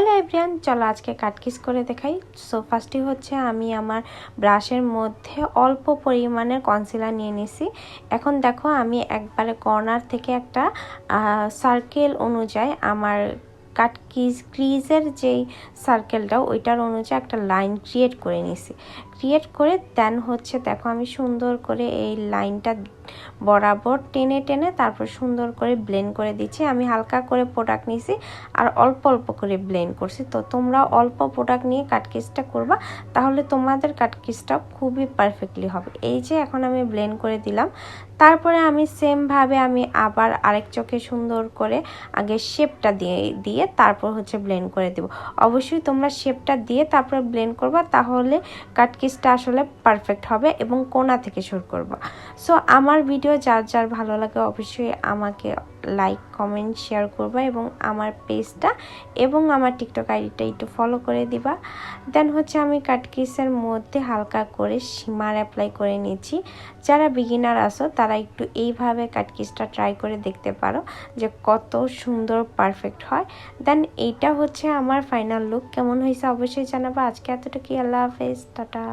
Hello everyone, চলো আজকে কাটকিস করে দেখাই। সো ফার্স্টে হচ্ছে আমি আমার ব্রাশের মধ্যে অল্প পরিমাণের কনসিলার নিয়ে নিছি। এখন দেখো আমি একবারে কর্নার থেকে একটা সার্কেল অনুযায়ী আমার ক্রিজের যেই সার্কেলটা ওইটার অনুযায়ী একটা লাইন ক্রিয়েট করে নিছি। ক্রিয়েট করে দেন হচ্ছে দেখো আমি সুন্দর করে এই লাইনটা বরাবর টেনে টেনে তারপর সুন্দর করে ব্লেন্ড করে দিচ্ছি। আমি হালকা করে প্রোডাক্ট নিয়েছি আর অল্প অল্প করে ব্লেন্ড করছি। তো তোমরা অল্প প্রোডাক্ট নিয়ে কাটকিসটা করবা, তাহলে তোমাদের কাটকিসটা খুবই পারফেক্টলি হবে। এই যে এখন আমি ব্লেন্ড করে দিলাম। তারপরে আমি সেমভাবে আমি আবার আরেক চোখে সুন্দর করে আগে শেপটা দিয়ে তারপর হচ্ছে ব্লেন্ড করে দেব। অবশ্যই তোমরা শেপটা দিয়ে তারপর ব্লেন্ড করবা, তাহলে কাটকিসটা আসলে পারফেক্ট হবে এবং কোণা থেকে শুরু করবা। সো আমার ভিডিও যার যার ভালো লাগে অবশ্যই আমাকে লাইক কমেন্ট শেয়ার করবা এবং আমার পেজটা এবং আমার টিকটক আইডিটা একটু ফলো করে দিবা। দেন হচ্ছে আমি কাটকিসের মধ্যে হালকা করে শিমার অ্যাপ্লাই করে নিয়েছি। যারা বিগিনার আছো তারা একটু এইভাবে কাটকিসটা ট্রাই করে দেখতে পারো যে কত সুন্দর পারফেক্ট হয়। দেন এইটা হচ্ছে আমার ফাইনাল লুক। কেমন হয়েছে অবশ্যই জানাবা। আজকে এতটুকুই, আল্লাহ হাফেজ, টাটা।